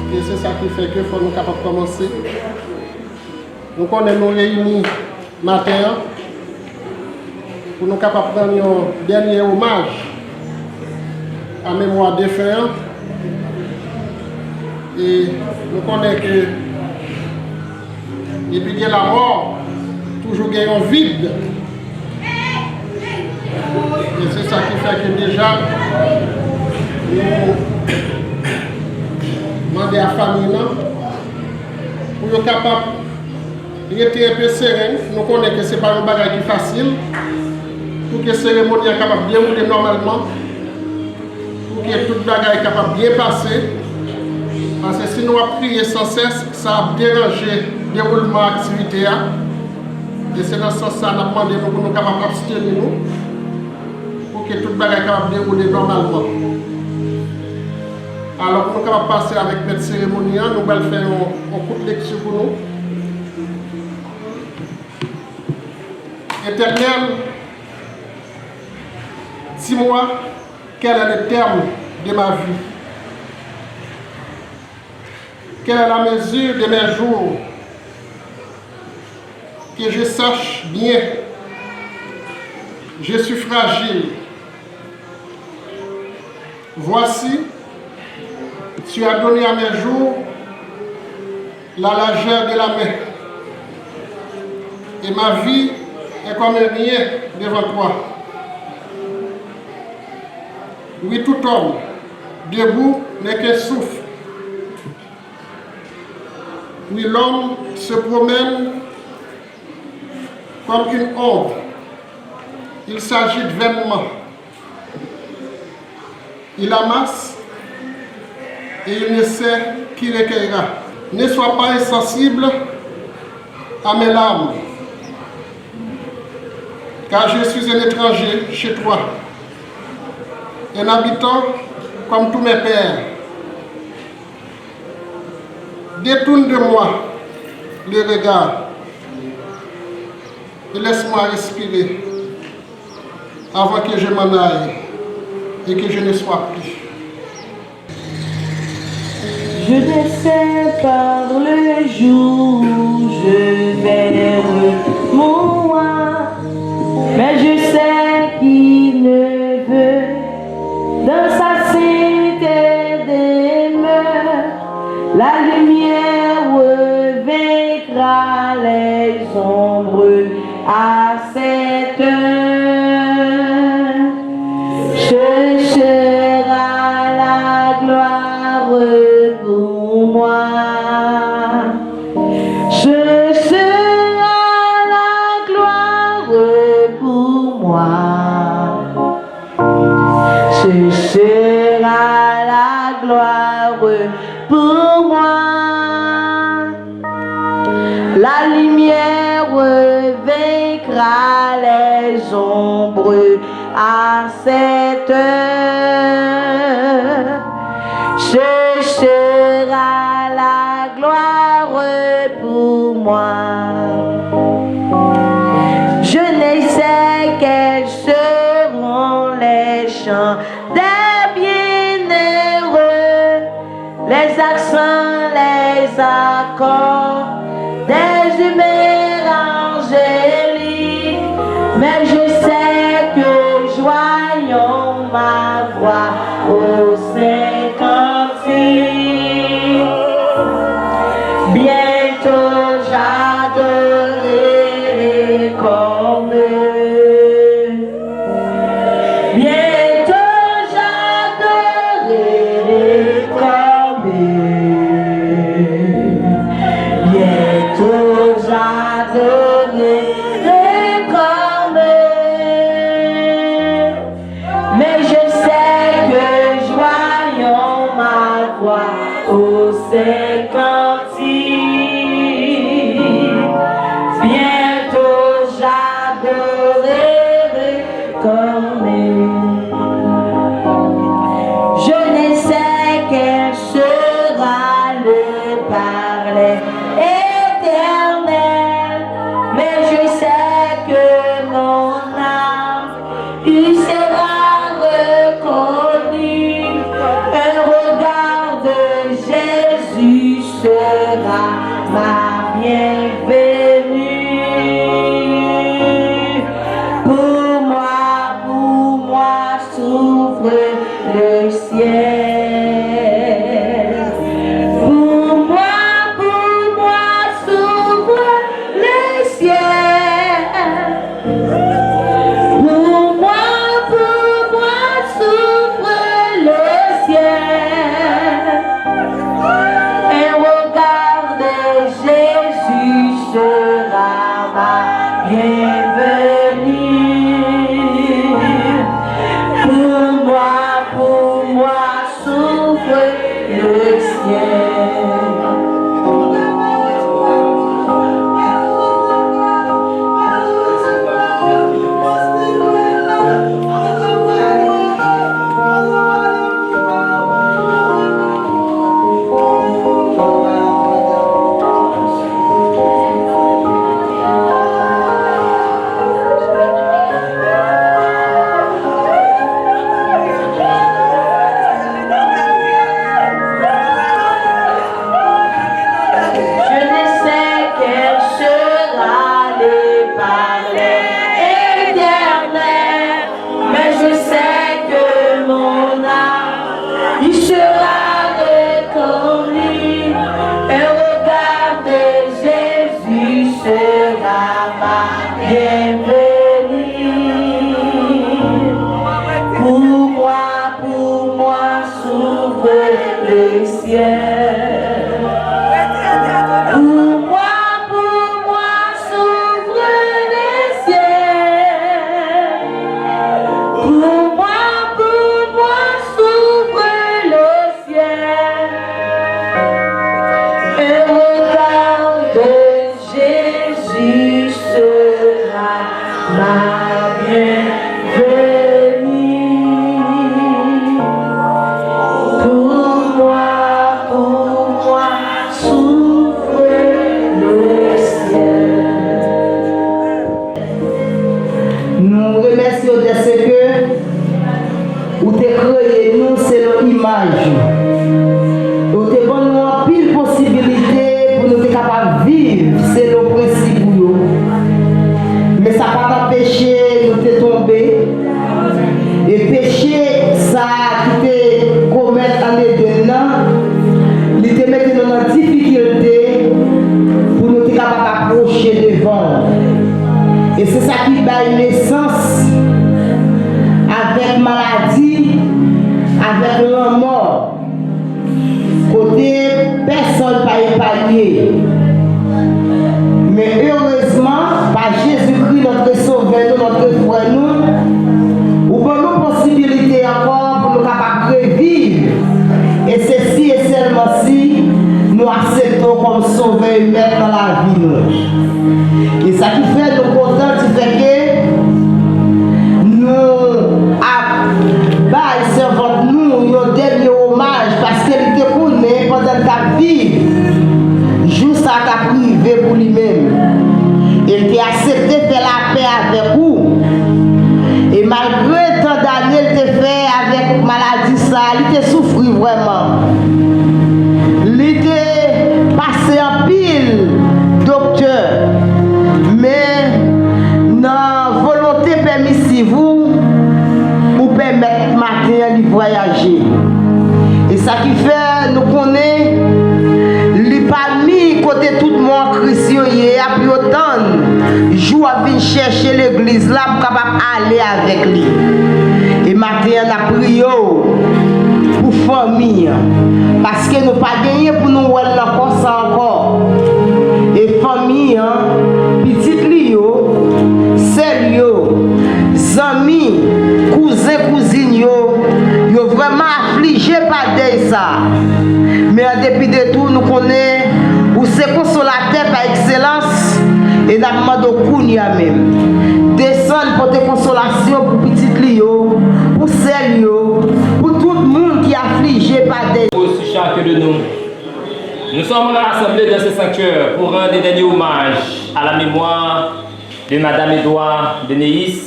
Et c'est ça qui fait qu'il faut nous capables de commencer. Nous connaissons nous réunis matin pour nous capables de prendre un dernier hommage à mémoire défunt. Et nous connaissons que depuis qu'il y a la mort, toujours il y a un vide. Et c'est ça qui fait que déjà, nous demandons à la famille pour être capable d'être un peu serein. Nous connaissons que ce n'est pas un bagage facile. Pour que la cérémonie soit capable de bien rouler normalement. Pour que tout le bagage soit capable de bien passer. Parce que si nous prions sans cesse, ça va déranger le déroulement de l'activité. Et c'est dans ce sens que nous avons demandé pour nous capables d'abstenir pour que tout le bagage soit capable de dérouler normalement. Alors, nous allons passer avec notre cérémonie, nous allons faire un coup de lecture pour nous. Éternel, dis-moi quel est le terme de ma vie. Quelle est la mesure de mes jours? Que je sache bien. Je suis fragile. Voici, tu as donné à mes jours la largeur de la main. Et ma vie est comme un rien devant toi. Oui, tout homme, debout n'est qu'un souffle. Oui, l'homme se promène comme une ombre. Il s'agite vainement. Il amasse et il ne sait qui recueillera. Ne sois pas insensible à mes larmes, car je suis un étranger chez toi, un habitant comme tous mes pères. Détourne de moi le regard et laisse-moi respirer avant que je m'en aille et que je ne sois plus. Je descends par le jour, je vers moi, mais je sais qu'il ne veut dans sa cité demeure. La lumière vaincra les ombres à cette heure. Ce sera la gloire pour moi. Ce sera la gloire pour moi. Ce sera la gloire pour moi. La lumière vaincra les ombres à cette heure. Ce sera la gloire pour moi. Je ne sais quels seront les chants des bienheureux, les accents, les accords des humeurs angéliques, mais je sais que joie ma voix au Saint cantique. Bientôt j'adorerai comme eux. Bientôt j'adorerai comme eux. Bientôt j'adorerai comme eux. Mais je sais que joignons ma voix au Saint cantique. Bientôt j'adorerai comme eux. Je ne sais quel sera le parler éternel, mais je sais que mon âme y sera reconnue. Un regard de Jésus sera ma bienvenue. Pour moi s'ouvre le ciel. Pour moi s'ouvre le ciel. Pour moi s'ouvre le ciel. Un regard de Jésus sera ma bienvenue. Pour moi s'ouvre le ciel. Je ne sais quel sera le parler éternel, mais je sais que mon âme y sera reconnue. Un regard de Jésus sera ma bienvenue. Pour moi s'ouvre le ciel. Pour moi s'ouvre le ciel. Pour moi s'ouvre le ciel. Un regard de Jésus sera ma bienvenue. Pour moi s'ouvre le ciel. Nous remercions de ce que vous avez créé nous selon l'image. Vous avez donné nous en pile possibilité pour nous être capables de vivre selon le principe. Mais ça n'a pas empêché nous de tomber. Et péché, ça qui te commet en dedans, il te met dans une difficulté pour nous être capables d'approcher devant. Et c'est ça qui donne naissance avec maladie, avec la mort. Côté personne pas épargné. Mais heureusement, par Jésus-Christ, notre sauveur, notre frère, nous, ou pour nous possibilité encore pour nous capables de vivre. Et ceci et seulement si nous acceptons comme sauveur et maître dans la vie. Et ça qui fait nous contents, c'est que nous servons nous un dernier hommage parce qu'il était connu pendant ta vie. Juste à ta privé pour lui-même. Il t'a accepté de faire la paix avec vous. Et malgré tant d'années, il t'a fait avec maladie ça, il t'a souffert vraiment. Il t'a passé en pile, docteur. Mais dans volonté permissive, vous permettre ma matin, il voyager. Et ça qui fait, nous connaissons, il pas mis côté tout le monde Christian, il a plus autant. Jour à venir chercher l'église là pour capable aller avec lui. Et matin, on a prié pour famille. Parce que nous pas gagné pour nous voir comme ça encore. Et famille, petite lio, sérieux, amis, cousins, cousines, yo vraiment affligé par ça. Mais en dépit de tout, nous connaissons où c'est consolateur par excellence et nous demandons Kounia même. Descendre pour tes consolations pour petite lio, pour sérieux, pour tout le monde qui est affligé par des. Sur chacun de nous. Nous sommes rassemblés dans ce sanctuaire pour rendre des derniers hommages à la mémoire de Madame Edouard de Neis,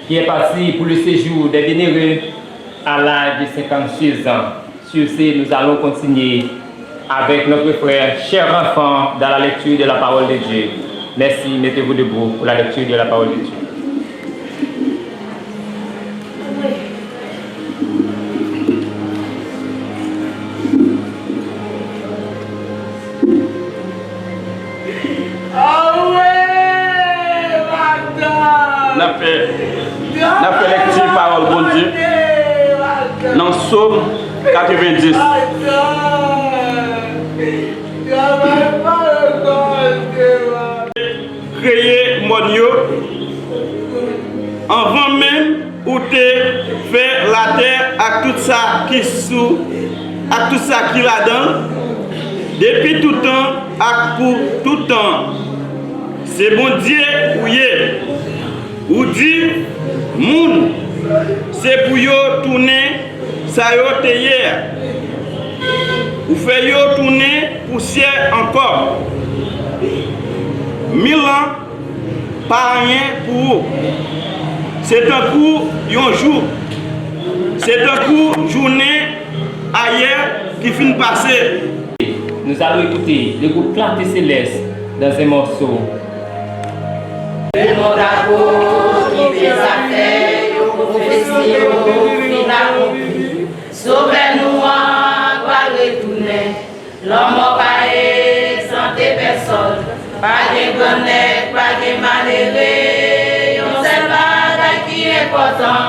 qui est partie pour le séjour des vénéreux à l'âge de 56 ans. Sur ce, nous allons continuer avec notre frère, cher enfant, dans la lecture de la parole de Dieu. Merci, mettez-vous debout pour la lecture de la parole de Dieu. N'a fait lecture parole bon Dieu dans Psaume 90. Créer mon Dieu avant même où tu fait la terre à tout ça qui sous à tout ça qui là-dedans depuis tout temps à pour tout temps. C'est bon Dieu ou dit moun c'est pour yo tourner ça yo te hier ou fait yo tourner poussière encore 1000 ans pas rien pour c'est un coup yon jour c'est un coup journée ailleurs qui finit passer. Nous allons écouter le groupe Clarté Céleste dans un morceau. Le monde a beau, qui fait affaires, yo prophétie, finalement. Sauvez-nous, pas retourner. L'homme a parlé, santé personne. Pas de bonnet, pas de malheureux. On sait pas qui est important.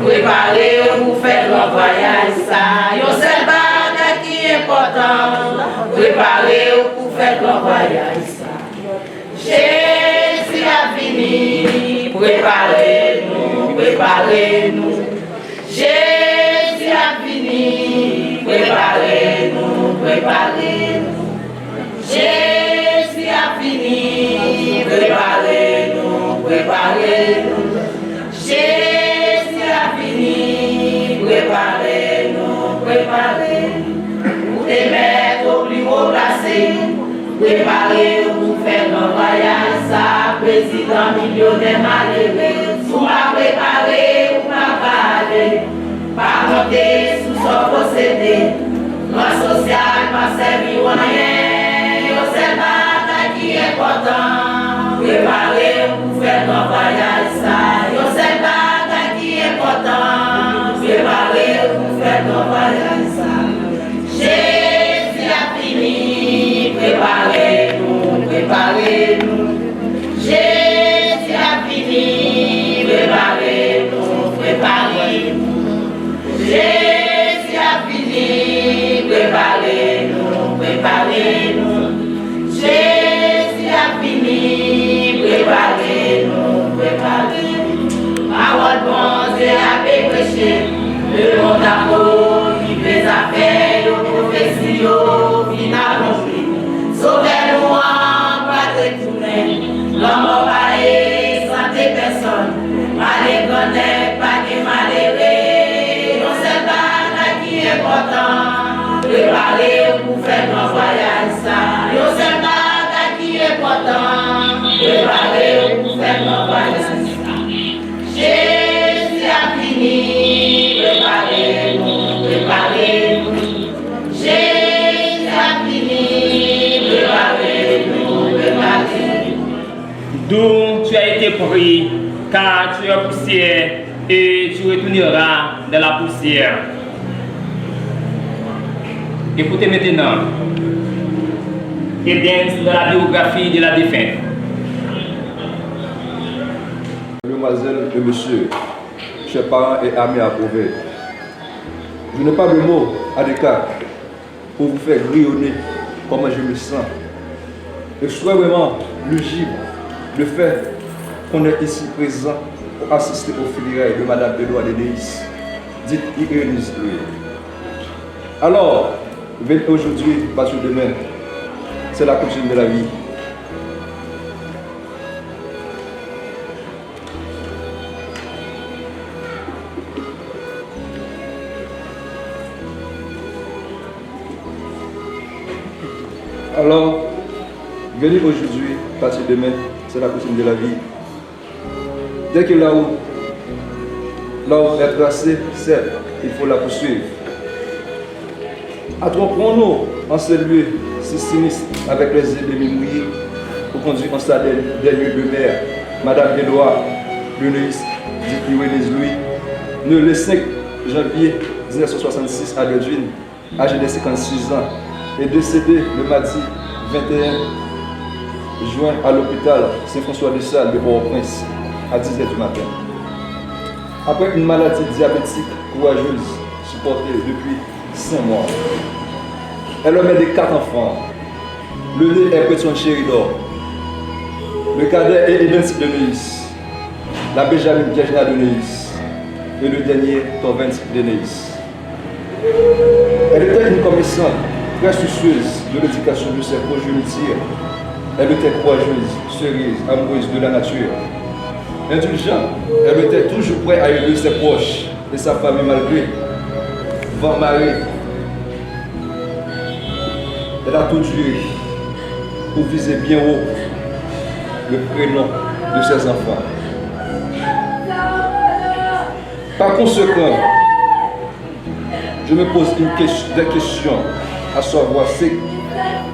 Préparez pour faire le voyage, ça. On sait pas qui est important. Préparez pour faire le voyage, ça. Jésus a fini, préparez-nous, préparez-nous. Jésus a fini, préparez-nous, préparez-nous. Jésus a fini, préparez-nous, préparez-nous. Jésus a fini, préparez-nous, préparez-nous. Pour les mettre au plus haut placé. Préparez-vous pour faire un voyage, ça, président millionnaire malheureux. Vous m'a préparé, vous m'a parlé. Pas compter sous son procédé. Moi social, ma servi rien. Yo c'est pas qui est important. Préparez-vous pour faire un voyage, ça. Yo c'est pas qui est important. Préparez-vous pour faire un voyage, ça. Jésus a fini. Préparez-nous, préparez-nous. Jésus a fini. Préparez-nous, préparez-nous. Jésus a fini. Préparez-nous, préparez-nous. Jésus a fini. Préparez-nous, préparez-nous. Parole bon Dieu a péché. Le monde a beau, qui fait affaire, le prophétie, finalement. Sauvez-nous, pas retourner. L'homme a parlé, santé personne. Pas de connaître, pas de malheureux. On sait pas qui est important. Préparez pour faire un voyage, ça. On sait pas qui est important. Préparez pour faire un voyage, ça. Jésus a fini. Préparez-nous, préparez-nous. Jésus a fini. Préparez-nous, préparez-nous. D'où tu as été pris, car tu es poussière, et tu retourneras dans la poussière. Écoutez maintenant Edens dans la biographie de la défunte. Mademoiselle et monsieur, chers parents et amis approuvés, je n'ai pas de mots adéquats pour vous faire grillonner comment je me sens. Et je suis vraiment lugible le fait qu'on est ici présent pour assister aux funérailles de Madame Edouard Deneis, dite Irénise Louis. Alors, venez aujourd'hui, parce que demain, c'est la coutume de la vie. Alors, venez aujourd'hui, parce que demain, c'est la coutume de la vie. Dès que là où est tracé, certes, il faut la poursuivre. Attroupons-nous en ce lieu si sinistre avec les ennemis mouillés pour conduire en sa dernière demeure, Madame Edouard Deneis, dite Irénise Louis, née le 5 janvier 1966 à Godwin, âgée de 56 ans, et décédée le mardi 21 juin à l'hôpital Saint-François-de-Sales de Port-au-Prince à 10h du matin. Après une maladie diabétique courageuse supportée depuis 5 mois. Elle a des 4 enfants. Le nez est Pétion Chéridor. Le cadet est Edens Deneis. La Benjamin Virginia Deneis. Et le dernier, Torvens Deneis. Elle était une commerçante très soucieuse de l'éducation de ses progénitures. Elle était courageuse, sérieuse, amoureuse de la nature. Indulgente, elle était toujours prête à aider ses proches et sa famille malgré vent marée. Elle a tout duré pour viser bien haut le prénom de ses enfants. Par conséquent, je me pose des questions à savoir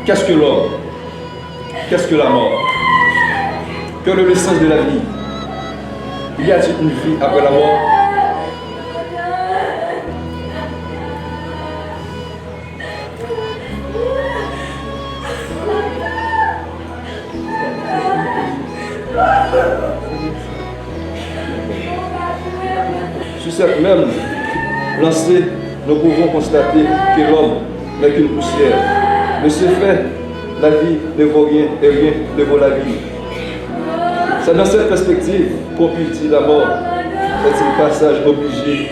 qu'est-ce que l'homme? Qu'est-ce que la mort? Quel est le sens de la vie? Y a-t-il une vie après la mort? Sur cette même lancée, nous pouvons constater que l'homme n'est qu'une poussière. De ce fait, la vie ne vaut rien et rien ne vaut la vie. C'est dans cette perspective qu'on peut dire la mort est un passage obligé.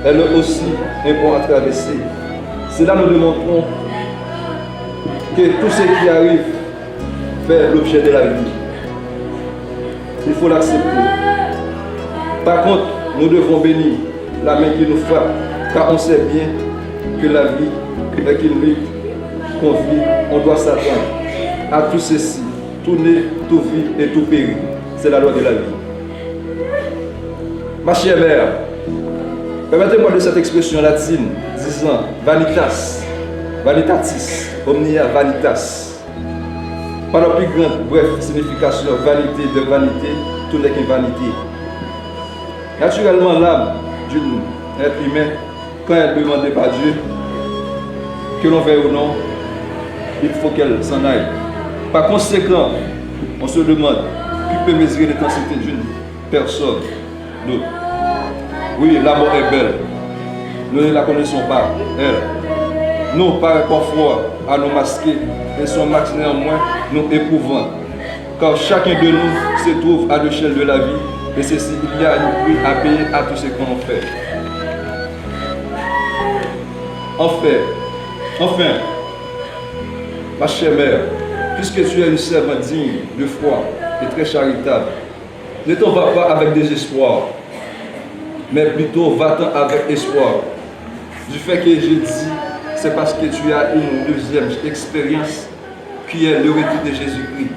Elle est aussi un pont à traverser. C'est là que nous démontrons que tout ce qui arrive fait l'objet de la vie. Il faut l'accepter. Par contre, nous devons bénir la main qui nous frappe, car on sait bien que la vie est une lutte qu'on vit. On doit s'attendre à tout ceci, tout naît, tout vit et tout périt. C'est la loi de la vie. Ma chère mère, permettez-moi de cette expression latine disant vanitas, vanitatis, omnia vanitas. Par la plus grande, bref, signification, vanité de vanité, tout n'est que vanité. Naturellement, l'âme d'un être humain, quand elle demande par Dieu, que l'on veuille ou non, il faut qu'elle s'en aille. Par conséquent, on se demande qui peut mesurer l'intensité d'une personne d'autre. Oui, la mort est belle. Nous ne la connaissons pas, elle. Nous paraît parfois à nous masquer et son max néanmoins nous éprouvant. Car chacun de nous se trouve à l'échelle de la vie et ceci, il y a un prix à payer à tout ce qu'on fait. Enfin, ma chère mère, puisque tu es une servante digne de foi et très charitable, ne t'en va pas avec désespoir, mais plutôt va-t'en avec espoir. Du fait que je dis, c'est parce que tu as une deuxième expérience qui est le retour de Jésus-Christ.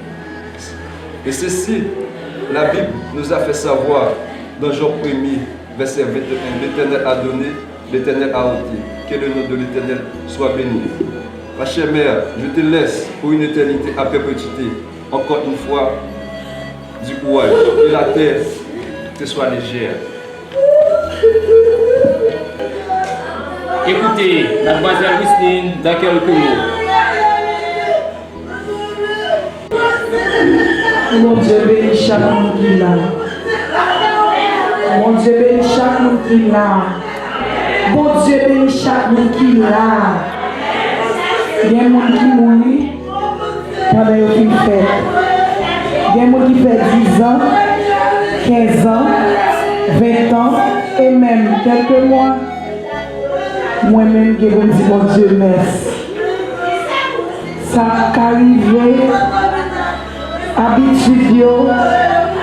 Et ceci, la Bible nous a fait savoir dans Jean 1er, verset 21, l'Éternel a donné, l'Éternel a ôté. Que le nom de l'Éternel soit béni. Ma chère mère, je te laisse pour une éternité à perpétuité. Encore une fois, du courage. Que la terre te soit légère. écoutez mademoiselle Christine dans quelques mots. Mon Dieu bénit chaque monde qui est là. Mon Dieu bénit chaque monde qui est là. Mon Dieu bénit chaque monde qui est là. Il y a des gens qui mourent pendant qu'ils fêtent. Il y a des gens qui fait 10 ans, 15 ans, 20 ans et même quelques mois. Moi-même, je vous dis, mon Dieu, merci. Ça arrive, habitude,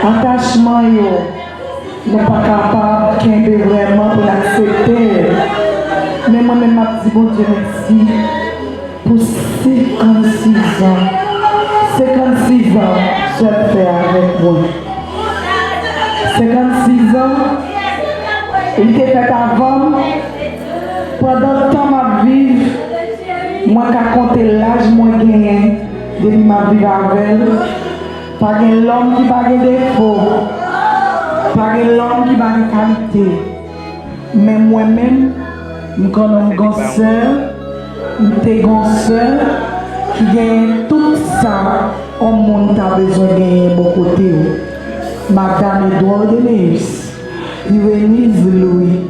attachement, nous ne sommes pas capables de vraiment pour l'accepter. Mais moi-même, je dis, mon Dieu, merci pour 56 ans. 56 ans, je le fais avec moi. 56 ans, il était fait avant. Pendant le temps ma vie, moi qui compté l'âge moi gagné depuis ma vie avec elle, pas l'homme qui n'a pas de défaut, pas l'homme qui n'a pas de qualité. Mais moi-même, je connais une sœur, une sœur qui gagne tout ça, au monde a besoin de gagner beaucoup de côté. Madame Edouard de Neus, Venise Louis,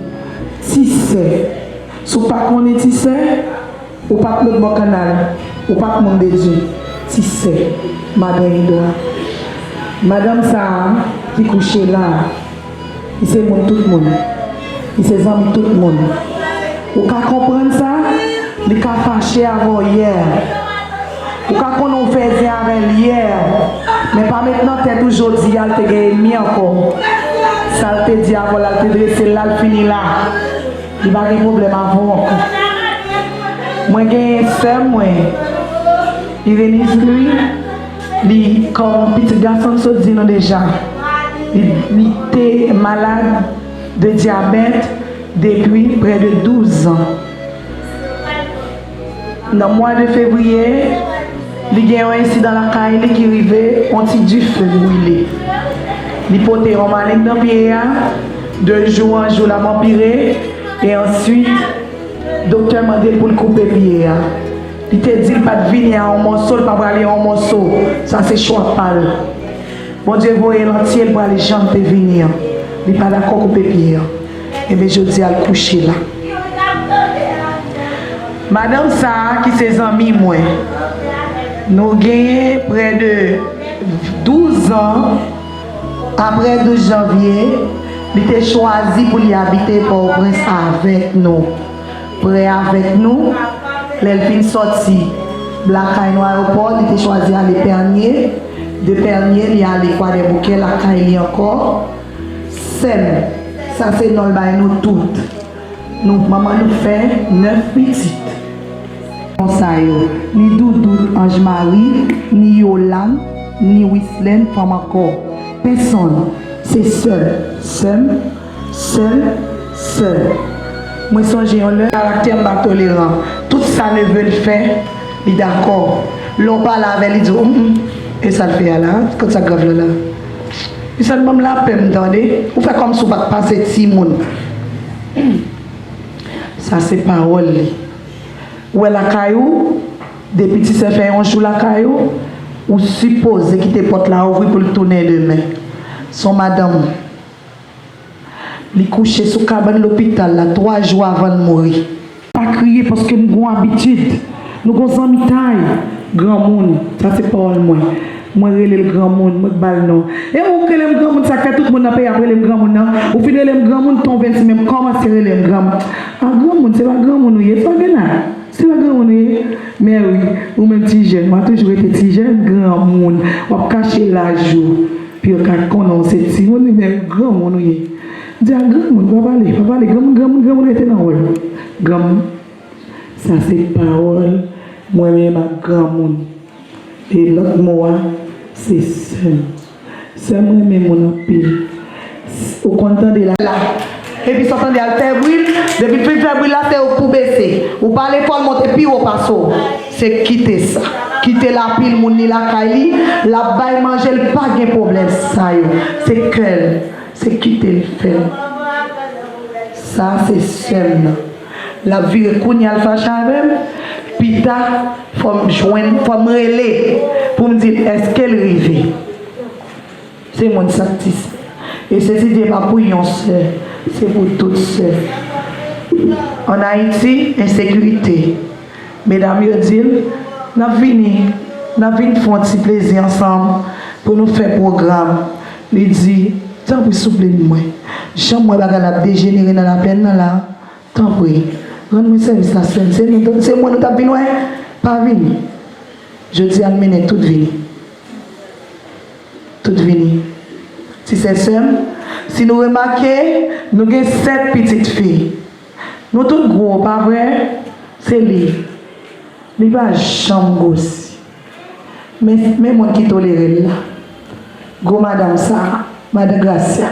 Tissé. Si vous ne connaissez pas Tissé, ou pas le bon canal, ou pas le monde de Dieu. Tissé, Madame Edouard. Madame Sarah, qui couche là, il sait tout le monde. Il sait tout le monde. Vous pouvez comprendre ça? Il a fâché avant hier. Vous pouvez faire avec hier. Mais pas maintenant, tu es toujours dit, il te gagné encore. Ça te dit avant, il te dressé là, il finit là. Il va y avoir des problèmes avant. Moi, j'ai un seul, il vient lui, il comme petit garçon se dit déjà. Il était malade de diabète depuis près de 12 ans. Dans le mois de février, il y a un incident dans la caille qui arrivait, on tire du feu brûlé. Il portait un malin dans le pied, de jour en jour, la empiré, et ensuite, le docteur m'a dit pour le couper le pied. Il te dit pas de venir en morceau, pas aller en morceau. Ça c'est choix pâle. Bon Dieu, voyez l'entier pour aller chanter venir. Il n'est pas d'accord couper le pied. Et bien je dis à le coucher là. Madame Sarah, qui ses amis, moi, nous gagnons près de 12 ans, après 12 janvier, il était choisi pour y habiter Port-au-Prince avec nous. Près avec nous, l'elfine sorti. Black Caille aéroport, il était choisi à l'Épernier. De Pernier, il y a les quoi des bouquets, la Caille encore. Sem, ça c'est nous, nous toutes. Nous, maman nous fait 9 petites. Ni Doudou Ange-Marie, ni Yolande, ni Wislène, femme encore. Personne. C'est seul. Seul. Moi, j'ai un caractère tolérant. Tout ça ne veut le faire, il est d'accord. L'on parle avec lui, il dit, et ça le fait là, quand ça grave là. Il s'est même la peine, attendez. Vous faites comme si vous ne passez de Simon. Ça, c'est parole. Ou la caillou, depuis que ça fait un jour la caillou, ou suppose qu'il te porte la ouvrir pour le tourner demain. Son madame, il couché sous le cabane de l'hôpital 3 jours avant de mourir. Pas crier parce que nous avons habitude. Nous avons amis taille. Grand monde, ça c'est pas moi. Moi, je le grand monde, moi, je non. Et où que le grand monde, ça fait tout le monde paye après le grand monde. Au final, le grand monde tombe même comment c'est le grand monde. Un grand monde, c'est pas grand monde, c'est pas grand. C'est pas grand monde. Mais oui, ou même petit jeune, moi toujours été petit jeune, grand monde. On va cacher la joue. Puis quand on sait petit monde, mais grand monde. Dis à grand monde, va parler, grand monde était dans le grand monde. Ça c'est parole, moi-même, grand monde. Et l'autre mot, c'est seul. C'est moi-même mon appel. Au content de la. Et puis, sortant de la fébrile, depuis plus fébrile, là, c'est au coup baisser. Ou parlez pas monter puis au passo. C'est quitter ça. Quitter la pile, mon ni la caille, la baille manger, pas de problème. Ça, c'est que c'est quitter le fer. Ça, c'est seul. la vie kounya le fâche avec pita faut me joindre faut me relayer pour me dire est-ce qu'elle arrive. C'est mon satisfait. Et ceci n'est pas pour yon seul, c'est pour toutes seules. En Haïti, insécurité. Mesdames et messieurs, nous avons venu faire un petit plaisir ensemble pour nous faire un programme. Il dit, tant pis, souple-moi. J'aime la dégénérer dans la peine là. Tant pis. Rends-moi service la scène. C'est moi nous t'avons venu, pas venu. Je dis à mener toute vie. Toute vie. Si c'est simple, si nous remarquons, nous avons 7 petites filles. Nous toutes gros, pas vrai? C'est lui. Il va jamais aussi. Mais moi qui tolère là. Go madame ça, madame Gracia.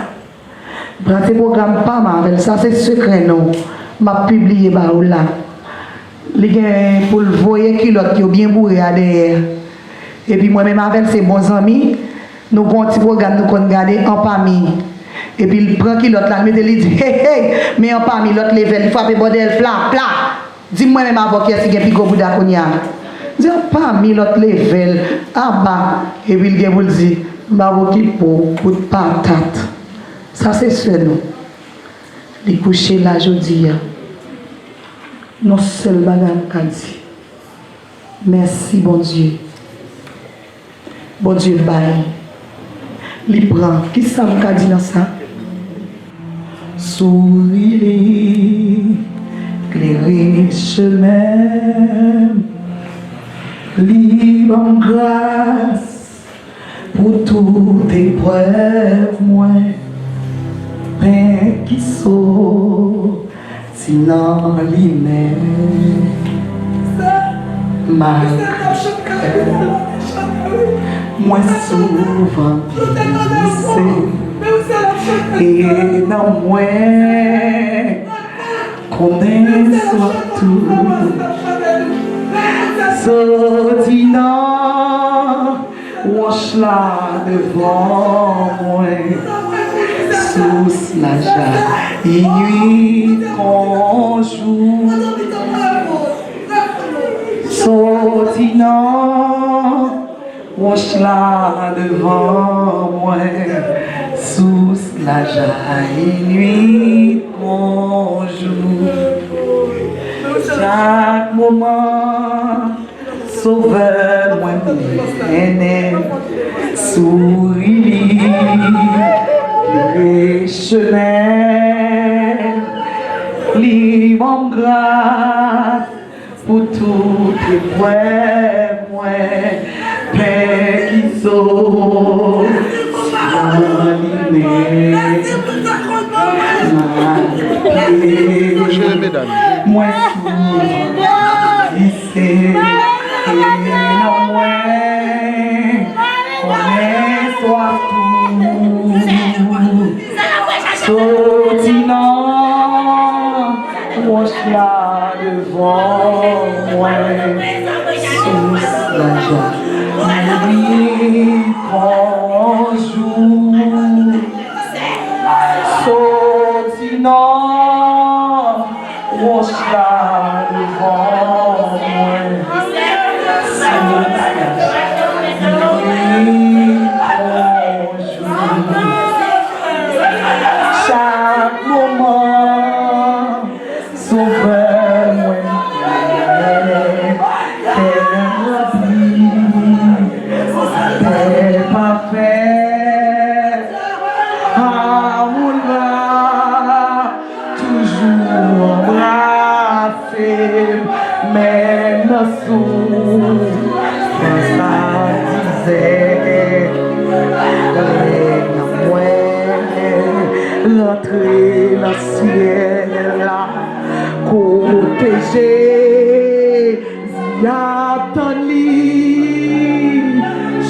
Dans ce programme pas mal, ça c'est secret non. M'a publié là. Les gars pour le voyer qui l'autre qui est bien bourré derrière. Et puis moi-même avec ses bons amis, nous avons un petit programme nous qu'on garder en famille. Et puis il prend qui l'autre là, il dit hey, mais en parmi l'autre level, il frappe bordel plat. Dis-moi même avant qu'il y a si pico bouda konya. Dis en parmi l'autre level, en bas, et puis il vous dit, m'avo qui pour patate. Ça c'est ce nous. Les coucher là aujourd'hui. Non seul madame qu'a dit. Merci bon Dieu. Bon Dieu bye. Il prend. Qui ça m'a dit dans ça? Sourire, éclairer chemin, libre en grâce pour toute épreuve, moi, paix qui sauve, sinon lui-même, ma moi souvent et dans moi qu'on est surtout sortinant wash là devant moi sous la joie et nuit qu'on joue sortinant wash là devant moi sous la jaille nuit mon jour. Chaque moment sauveur-moi bien souris les chemins libre en grâce pour toutes les poèmes paix qui sauve moi souvent ici non moi on est soif tout sortinant wash là devant moi sous la joie nuit qu'on joue sortinant wash là devant moi sous la joie nuit qu'on joue chaque moment sauveur-moi rentrer dans le ciel là, protéger, y a ton lit,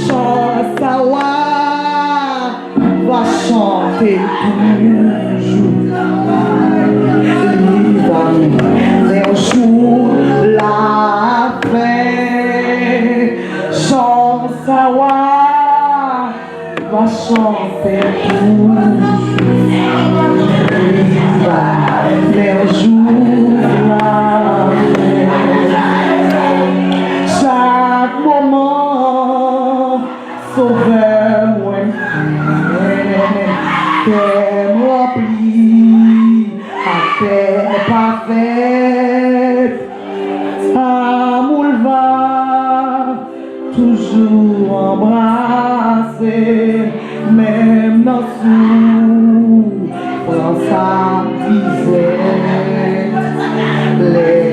chant savoir, va chanter toujours. Les jours la fin, chant savoir, va chanter toujours. Les jours fête, amour va toujours embrasser, même dans souffrance à disette, les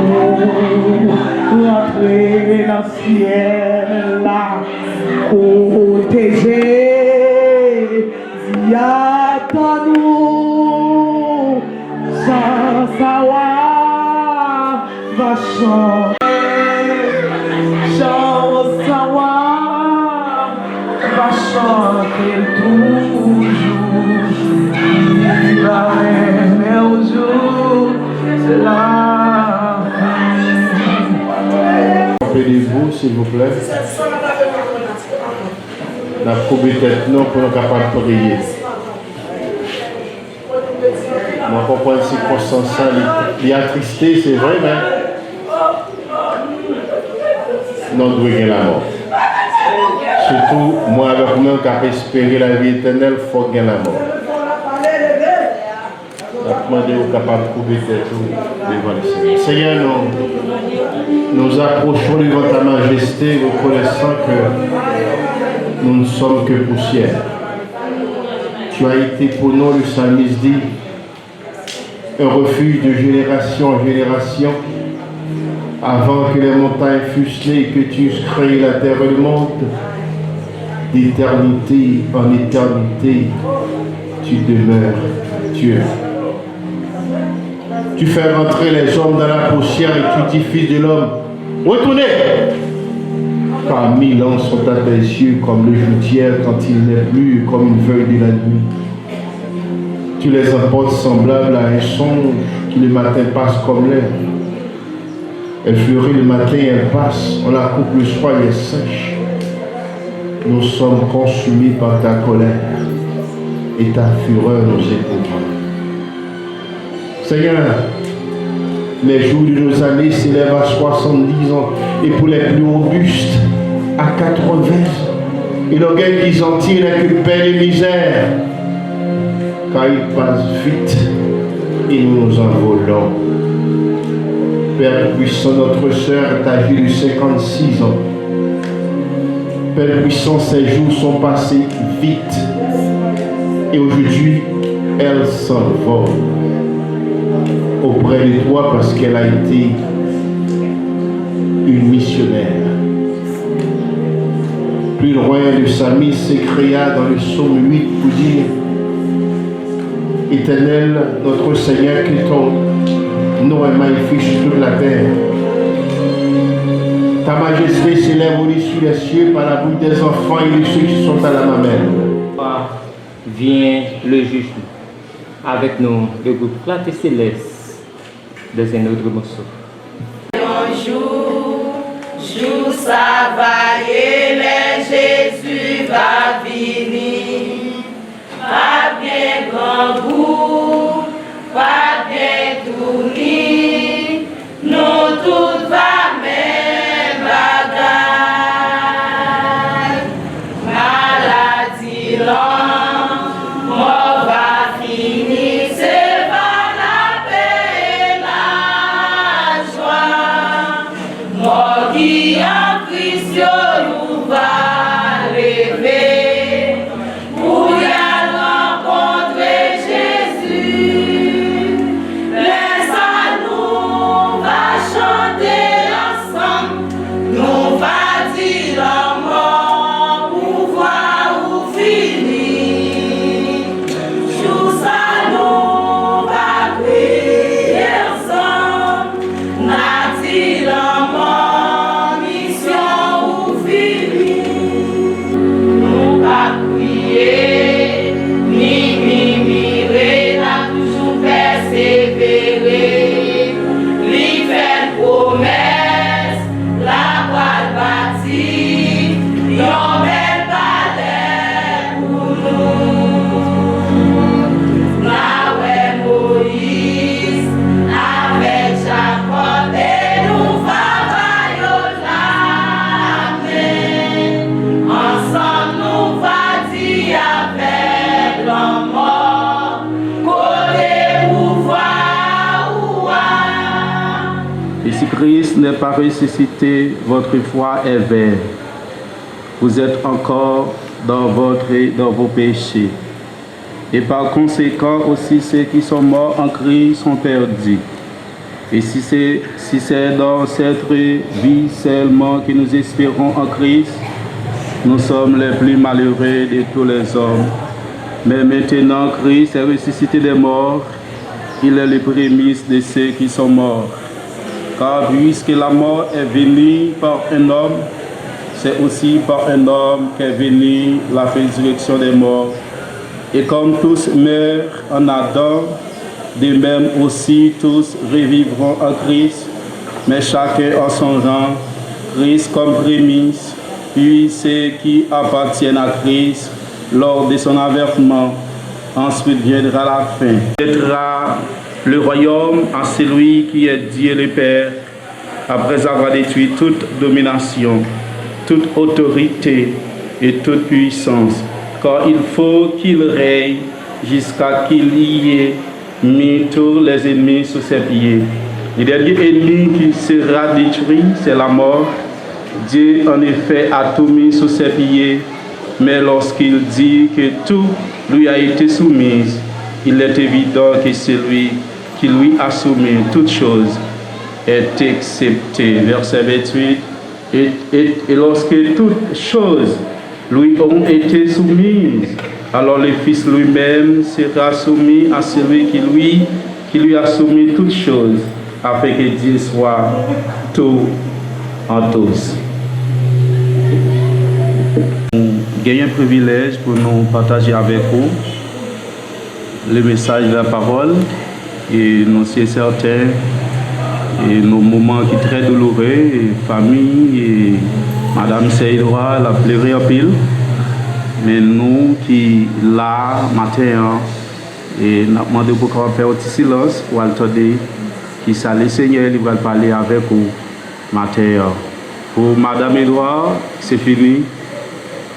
mots rentrer dans le ciel, là, protéger, attends-nous, sans savoir, va chanter, sans savoir, va chanter toujours, la reine est au jour, c'est la Appelez-vous, s'il vous plaît. La coupe tête non pour nous capables de prier. Moi, je comprends ces circonstances, il y a attristé, c'est vrai, mais non, nous devons la mort. Surtout, moi, avec moi, qui a espéré la vie éternelle, il faut gagner la mort. Je demande aux capables de couper tête devant le Seigneur. Seigneur, nous approchons devant ta majesté, reconnaissant que nous ne sommes que poussière. Tu as été pour nous, le psalmiste dit, un refuge de génération en génération, avant que les montagnes fussent nées et que tu eusses créé la terre et le monde, d'éternité en éternité, tu demeures Dieu. Tu fais rentrer les hommes dans la poussière et tu dis, fils de l'homme, retournez! Car 1000 ans sont à tes yeux comme le jour d'hier quand il n'est plus, comme une feuille de la nuit. Tu les emportes semblables à un songe qui le matin passe comme l'air. Elle fleurit le matin, elle passe, on la coupe le soir, elle est sèche. Nous sommes consumés par ta colère et ta fureur nous épouvante. Seigneur, les jours de nos années s'élèvent à 70 ans et pour les plus robustes à 80 ans. Et l'orgueil qu'ils en tirent n'est que peine et misère. Car ils passent vite et nous nous envolons. Père puissant, notre sœur est âgée de 56 ans. Père puissant, ses jours sont passés vite. Et aujourd'hui, elle s'envole auprès de toi parce qu'elle a été une missionnaire. Plus loin, le psalmiste s'écria dans le psaume 8 pour dire: Éternel, notre Seigneur, que ton nom est magnifique sur toute la terre. Ta majesté s'élève au-dessus des cieux par la bouche des enfants et de ceux qui sont à la mamelle. Vient le jugement. Avec nous, le groupe Clarté Céleste dans un autre morceau. Jour ça va y aller, Jésus va venir. Pas bien grand goût, pas bien tourner, nous toutes va même bagaille. Maladie longue, mort va finir, c'est pas la paix et la joie. Mort qui en Christ nous va lever pour y aller rencontrer Jésus. Les si Christ n'est pas ressuscité, votre foi est vaine. Vous êtes encore dans vos péchés. Et par conséquent aussi ceux qui sont morts en Christ sont perdus. Et si c'est dans cette vie seulement que nous espérons en Christ, nous sommes les plus malheureux de tous les hommes. Mais maintenant Christ est ressuscité des morts, il est le prémisse de ceux qui sont morts. Car puisque la mort est venue par un homme, c'est aussi par un homme qu'est venue la résurrection des morts. Et comme tous meurent en Adam, de même aussi tous revivront en Christ, mais chacun en son rang, Christ comme prémisse, puis ceux qui appartiennent à Christ lors de son avènement. Ensuite viendra la fin. Viendra le royaume à celui qui est Dieu le Père, après avoir détruit toute domination, toute autorité et toute puissance. Car il faut qu'il règne jusqu'à qu'il y ait mis tous les ennemis sous ses pieds. Le dernier ennemi qui sera détruit, c'est la mort. Dieu en effet a tout mis sous ses pieds, mais lorsqu'il dit que tout lui a été soumis, il est évident que celui qui lui a soumis toutes choses est accepté. Verset 28. Et lorsque toutes choses lui ont été soumises, alors le Fils lui-même sera soumis à celui qui lui a soumis toutes choses, afin que Dieu soit tout en tous. J'ai un privilège pour nous partager avec vous le message de la parole et nous sommes certains et nos moments qui sont très douloureux, et famille et Madame Seydra la pleuré en pile, mais nous qui là matin et nous demandons pour qu'on fasse un petit silence pour attendre qui ça le Seigneur il va parler avec vous matin. Pour Madame Edouard, c'est fini.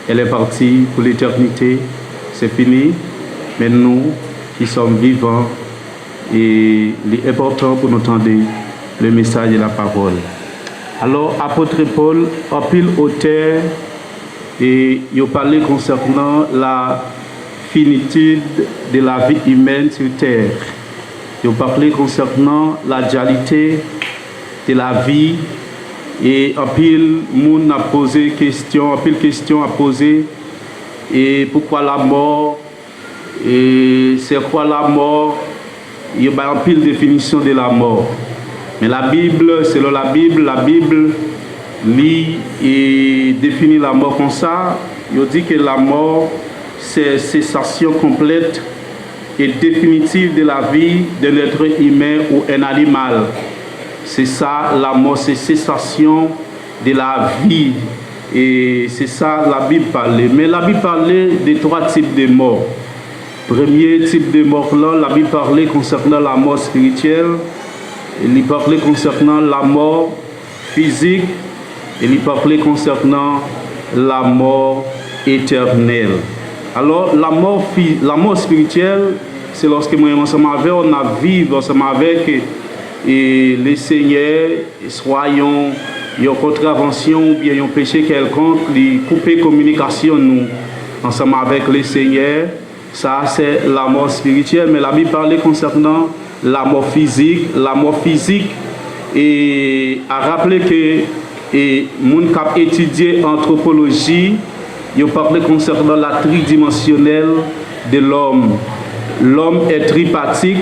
Elle est partie pour l'éternité. C'est fini. Mais nous qui sommes vivants, et il est important pour nous entendre le message de la parole. Alors, apôtre Paul, en pile auteur, et il a parlé concernant la finitude de la vie humaine sur terre. Il a parlé concernant la dualité de la vie. Et en pile, moun a posé question, en pile question à poser. Et pourquoi la mort? Et c'est quoi la mort? Il y a en pile définition de la mort. Mais la Bible, selon la Bible lit et définit la mort comme ça. Il dit que la mort, c'est cessation complète et définitive de la vie d'un être humain ou un animal. C'est ça, la mort, c'est cessation de la vie. Et c'est ça, la Bible parlait. Mais la Bible parlait de 3 types de morts. Premier type de mort, là, la Bible parlait concernant la mort spirituelle. Il parlait concernant la mort physique. Il parlait concernant la mort éternelle. Alors, la mort spirituelle, c'est lorsque moi, ensemble avec, on a vécu ensemble avec et les seigneurs, soyons une contravention ou bien un péché quelconque, les couper communication nous ensemble avec les seigneurs. Ça, c'est la mort spirituelle. Mais la Bible parlait concernant la mort physique. La mort physique, et a rappelé que et moun k'ap étudié anthropologie, il parlait concernant la tridimensionnelle de l'homme. L'homme est tripartite,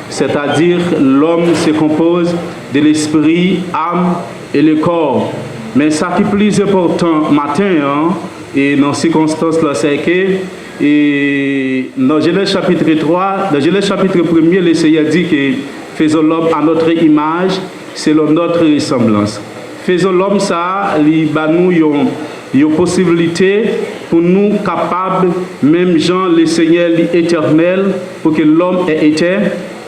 c'est-à-dire l'homme se compose de l'esprit, âme et le corps. Mais ça qui est plus important matin, et dans ces circonstances-là, c'est que et dans Genèse chapitre 3, dans Genèse chapitre 1er, le Seigneur dit que faisons l'homme à notre image, selon notre ressemblance. Faisons l'homme ça, il nous une possibilité pour nous capables, même Jean le Seigneur éternel, pour que l'homme est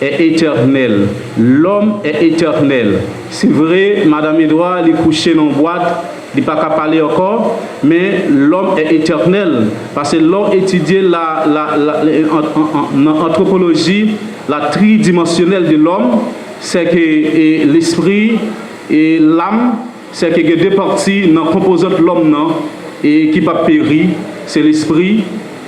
éternel. L'homme est éternel. C'est vrai, Madame Edouard, il est couché dans une boîte, il n'est pas capable de parler encore, mais l'homme est éternel. Parce que l'homme étudie en anthropologie, la tridimensionnelle de l'homme, c'est que l'esprit, Et l'âme, c'est qu'il y a deux parties dans la composante de l'homme et qui va périr. C'est l'esprit,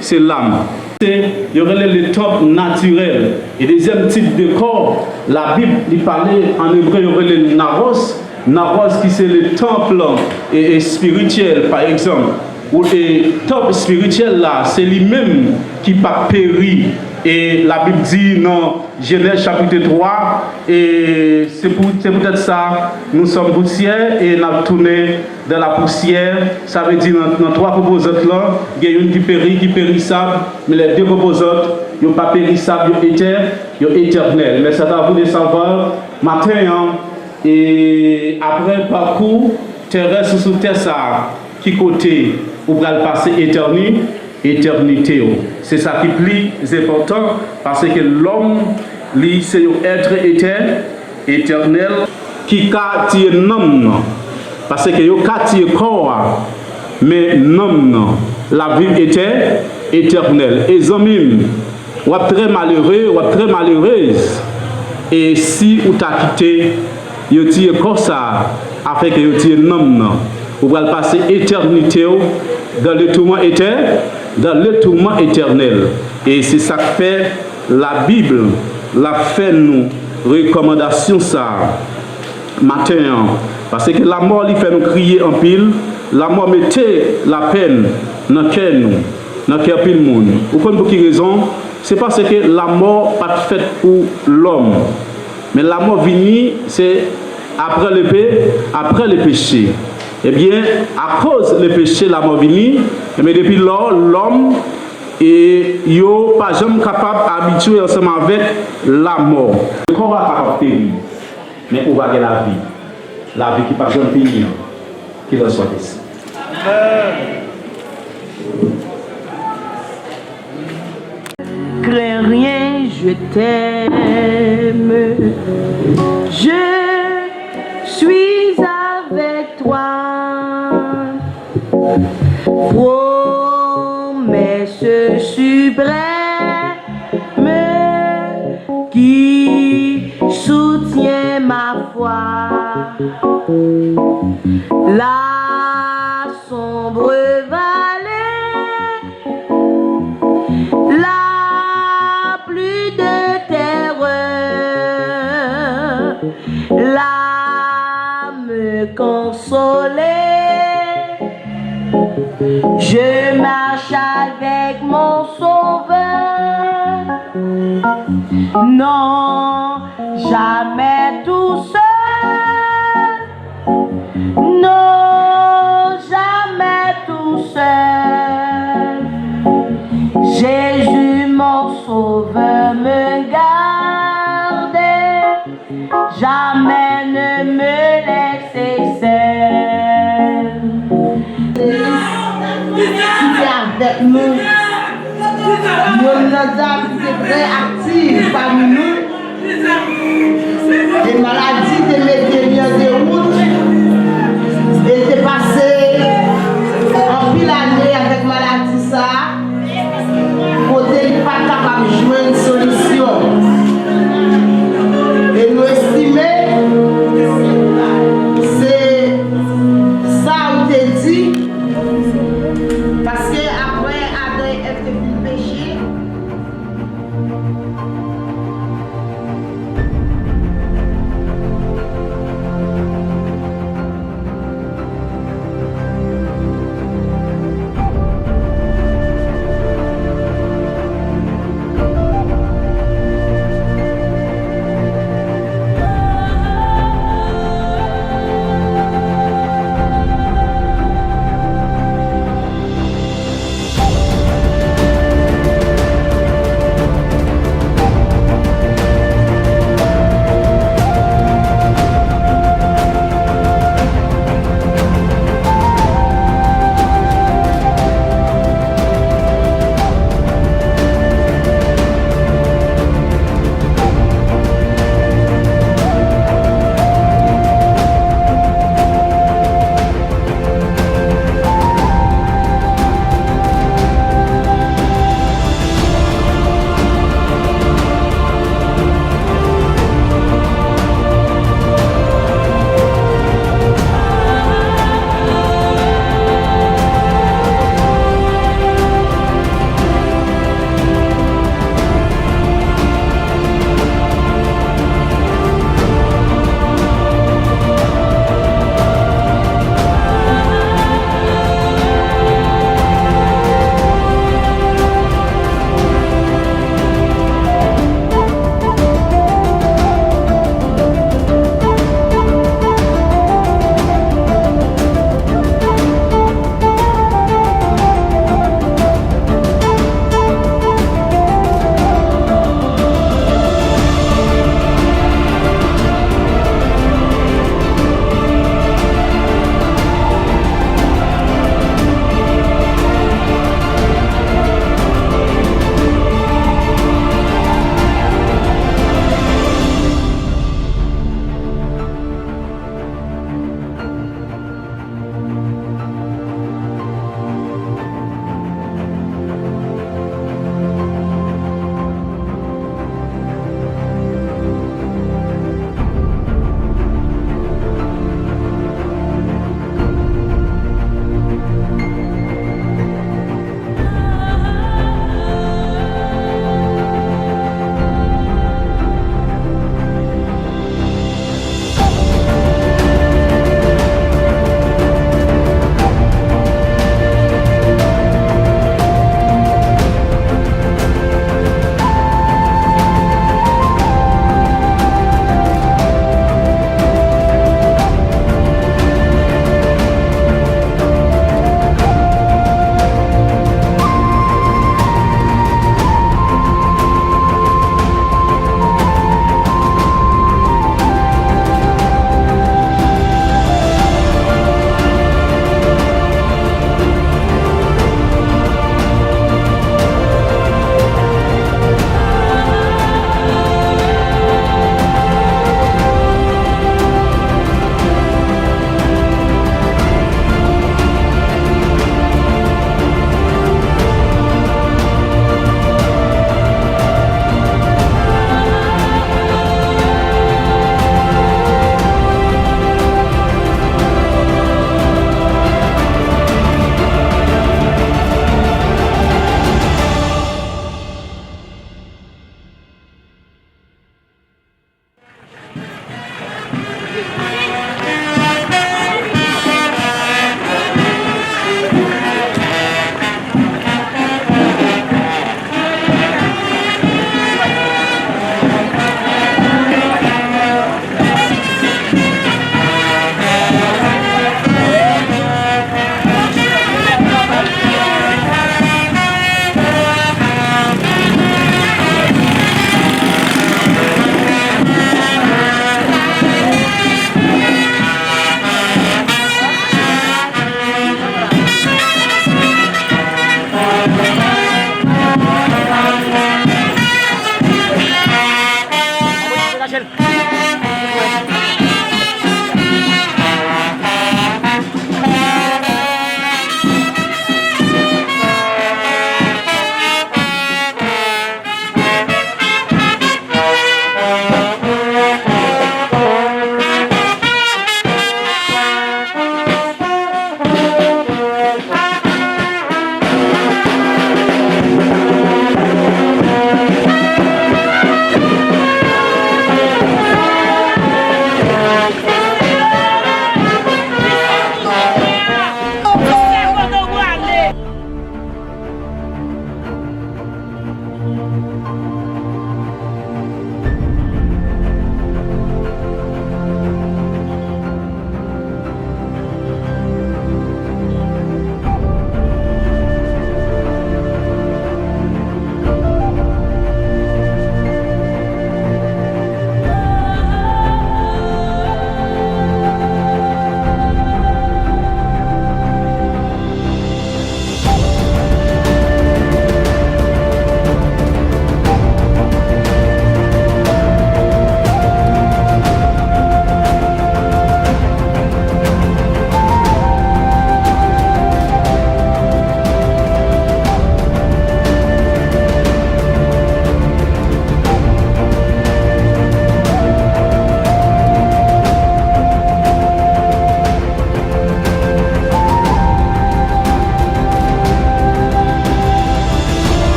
c'est l'âme. Il y aurait le top naturel. Et deuxième type de corps, la Bible il parlait en hébreu, il y aurait le naros. Naros qui c'est le temple et spirituel, par exemple. Ou le temple spirituel là, c'est lui-même qui va périr. Et la Bible dit dans Genèse chapitre 3, et c'est peut-être ça, nous sommes poussière et nous avons tourné dans la poussière. Ça veut dire dans trois composantes là, il y a une qui périssable, mais les deux composantes, ils ne sont pas périssables, ils sont éternels. Mais ça doit vous de savoir, matin, et après le parcours terrestre sur terre, ça, qui côté, vous allez passer éternité. C'est ça qui est plus important parce que l'homme, c'est un être éternel qui a tiré nom. Parce que il a tiré corps, mais non, la vie était éternelle. Et les amis, vous êtes très malheureux, vous êtes très malheureuse. Et si vous avez quitté, vous tiré corps ça, afin que vous tiré nom, vous allez passer éternité dans le tourment éternel. Et c'est ça que fait la Bible, la fait nous recommandation ça matin. Parce que la mort lui fait nous crier en pile, la mort mettait la peine dans le cœur nous, dans le cœur pile monde. Vous comprenez pour quelle raison? C'est parce que la mort n'est pas faite pour l'homme. Mais la mort vient, c'est après le péché. Eh bien, à cause du péché, la mort vient, mais depuis lors, l'homme n'est pas jamais capable d'habituer ensemble avec la mort. Le corps va capable de périr, mais on va gagner la vie qui ne va jamais finir, qu'il en soit ici. Crains rien, je t'aime. Je suis avec toi. Promesse suprême qui soutient ma foi. La sombre vallée, la pluie de terreur, l'âme consolée. Je marche avec mon sauveur. Non, jamais tout seul. Non, jamais tout seul. Jésus, mon sauveur, me garde. Jamais ne me laisse seul. Avec nous, nos âmes étaient très actives parmi nous. Les malades